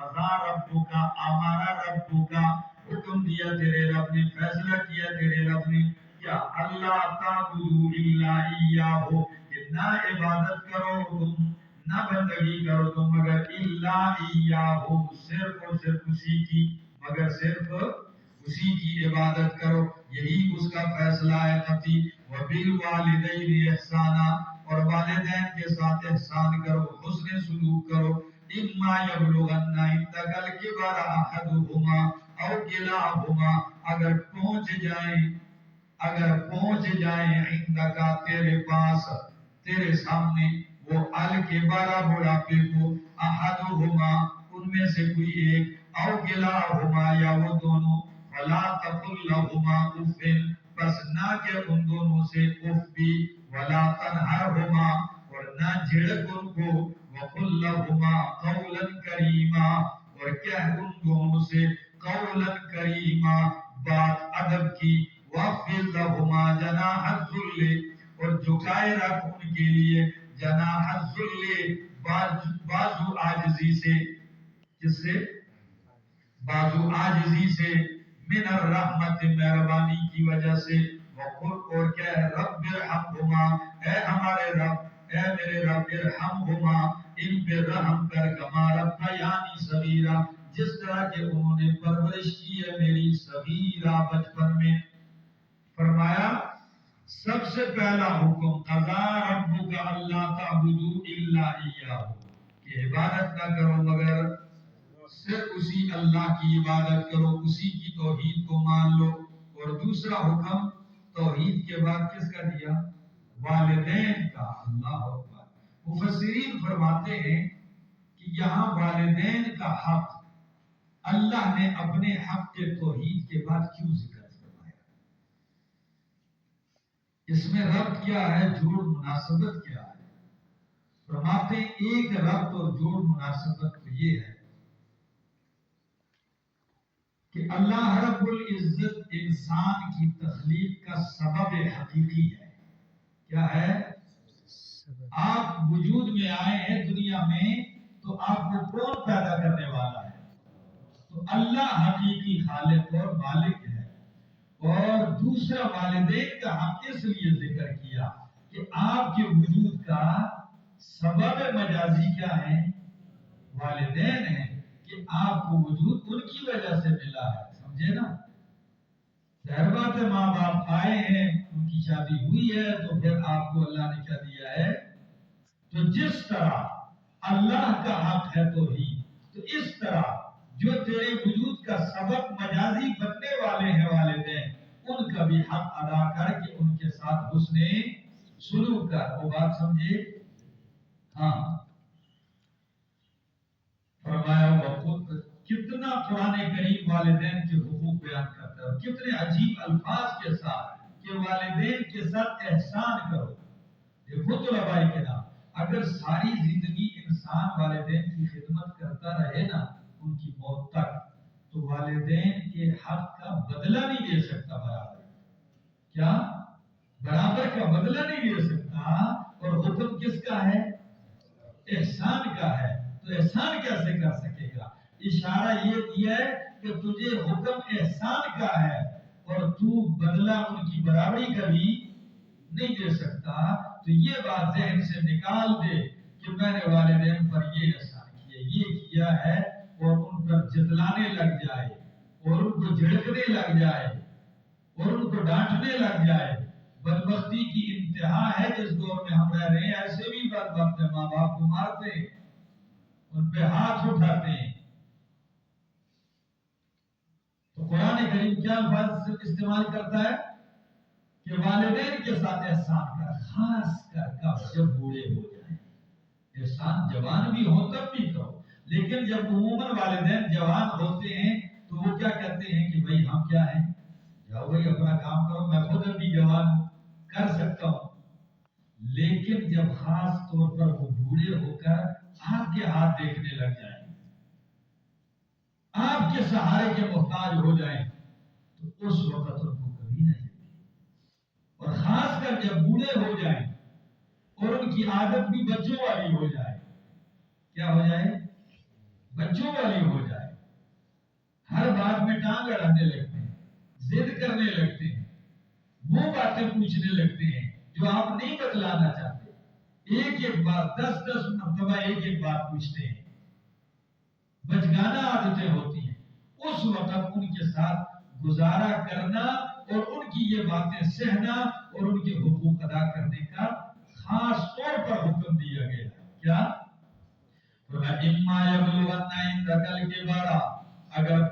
قضا ربک امر ربک، حکم دیا تیرے رب نے، فیصلہ کیا تیرے رب نے، کیا اللہ تعبدوا الا ایاہ، کہ نہ عبادت کرو تم، نہ بندگی کرو تم مگر الا ایاہ، صرف اور صرف اسی کی، مگر صرف اسی کی عبادت کرو، یہی اس کا فیصلہ ہے قطعی۔ وبالوالدین احسانا، اور والدین کے ساتھ احسان کرو، حسن سلوک کرو۔ اما یبلغن عندک الکبر احدہما او کلاہما، اگر پہنچ جائیں عندک تیرے پاس، تیرے سامنے، وہ الکبر بڑھاپے کو، احدہما ان میں سے کوئی ایک، او کلاہما یا وہ دونوں، فلا تقل لہما اف، پس نہ کہ ان دونوں سے اف بھی، ولا تنہرہما، اور نہ جھڑک ان کو، وقل لہما قولا کریما، اور کہہ ان دونوں سے قولا کریما، بات ادب کی، واخفض لہما جناح الذل، اور جھکائے رکھ ان کے لیے جناح الذل، بازو عاجزی سے، جس سے بازو عاجزی سے، من الرحمت مہربانی کی وجہ سے، وقل اور کہہ رب ارحمہما، اے ہمارے رب، اے میرے رب، ارحمہما ان پہ رحم کر، کما ربیانی صغیرا، جس طرح کہ انہوں نے پرورش کی ہے میری صغیرا، بچپن میں۔ فرمایا سب سے پہلا حکم قضا ربک اللہ تعبدوا الا ایاہ، کہ عبادت نہ کرو مگر صرف اسی اللہ کی عبادت کرو، اسی کی توحید کو مان لو۔ اور دوسرا حکم توحید کے بعد کس کا دیا؟ والدین کا۔ اللہ اکبر۔ مفسرین فرماتے ہیں کہ یہاں والدین کا حق اللہ نے اپنے حق کے توحید کے بعد کیوں ذکر فرمایا؟ اس میں ربط کیا ہے، جوڑ مناسبت کیا ہے؟ فرماتے ہیں ایک ربط اور جوڑ مناسبت تو یہ ہے کہ اللہ رب العزت انسان کی تخلیق کا سبب حقیقی ہے۔ کیا ہے؟ آپ وجود میں آئے ہیں دنیا میں تو آپ کو کون پیدا کرنے والا ہے؟ تو اللہ حقیقی خالق اور مالک ہے۔ اور دوسرا والدین کا ہم اس لیے ذکر کیا کہ آپ کے وجود کا سبب مجازی کیا ہے؟ والدین ہیں، کہ آپ کو وجود ان کی وجہ سے ملا ہے، سمجھے نا؟ ظاہر بات ہے ماں باپ آئے ہیں، ان کی شادی ہوئی ہے تو پھر آپ کو اللہ نے کیا دیا ہے؟ تو جس طرح اللہ کا حق ہے توحید، تو اس طرح جو تیرے وجود کا سبب مجازی بننے والے ہیں والدین، ان کا بھی حق ادا کر کے ان کے ساتھ حسن سلوک کر۔ وہ بات سمجھے؟ ہاں۔ فرمایا وقت، کتنا قرآن کریم والدین کے حقوق بیان کرتا ہے، اور کتنے عجیب الفاظ کے ساتھ کہ والدین کے ساتھ احسان کرو۔ دیکھو طلباء کرام، اگر ساری زندگی انسان والدین کی خدمت کرتا رہے نا ان کی موت تک، تو والدین کے حق کا بدلہ نہیں دے سکتا برابر۔ کیا؟ برابر کا بدلہ نہیں دے سکتا۔ اور حکم کس کا ہے؟ احسان کا ہے۔ تو احسان کیسے کر سکے گا؟ اشارہ یہ دیا ہے کہ تجھے حکم احسان کا ہے اور تو بدلہ ان کی برابری کا بھی نہیں دے سکتا۔ تو یہ بات ذہن سے نکال دے کہ میں نے والدین پر یہ احسان کیا، یہ کیا ہے، اور ان پر جتلانے لگ جائے اور ان کو جھڑکنے لگ جائے اور ان کو ڈانٹنے لگ جائے۔ بدبختی کی انتہا ہے جس دور میں ہم رہ رہے ہیں، ایسے بھی بدبخت ماں باپ کو مارتے ہیں، ان پہ ہاتھ اٹھاتے ہیں۔ تو قرآن کریم کیا الفاظ استعمال کرتا ہے کہ والدین کے ساتھ احسان کر، خاص کر کب؟ جب بوڑھے ہو جائیں۔ احسان جوان بھی ہو تب بھی کرو، لیکن جب عموماً والدین جوان ہوتے ہیں تو وہ کیا کہتے ہیں کہ بھائی ہم کیا ہیں، جاؤ بھائی اپنا کام کرو، میں خود ابھی جوان کر سکتا ہوں۔ لیکن جب خاص طور پر وہ بوڑھے ہو کر آپ کے ہاتھ دیکھنے لگ جائیں، آپ کے سہارے کے محتاج ہو جائیں، تو اس وقت ان کو کبھی نہ جھڑکیں۔ اور خاص کر جب بوڑھے ہو جائیں اور ان کی عادت بھی بچوں والی ہو جائے، کیا ہو جائے؟ بچوں والی ہو جائے، ہر بات میں ٹانگ اڑانے لگتے ہیں، ضد کرنے لگتے ہیں، وہ باتیں پوچھنے لگتے ہیں جو آپ نہیں بتلانا چاہتے، ایک ایک بات 10 مرتبہ ایک ایک بات پوچھتے ہیں، بچگانہ عادتیں ہوتی ہیں، اس وقت ان کے ساتھ گزارا کرنا اور ان کی یہ باتیں سہنا اور ان کے حقوق ادا کرنے کا خاص طور پر حکم دیا گیا ہے۔ کیا؟ اِمَّا يَبْلُغَنَّ عِندَكَ الْكِبَرَ، اگر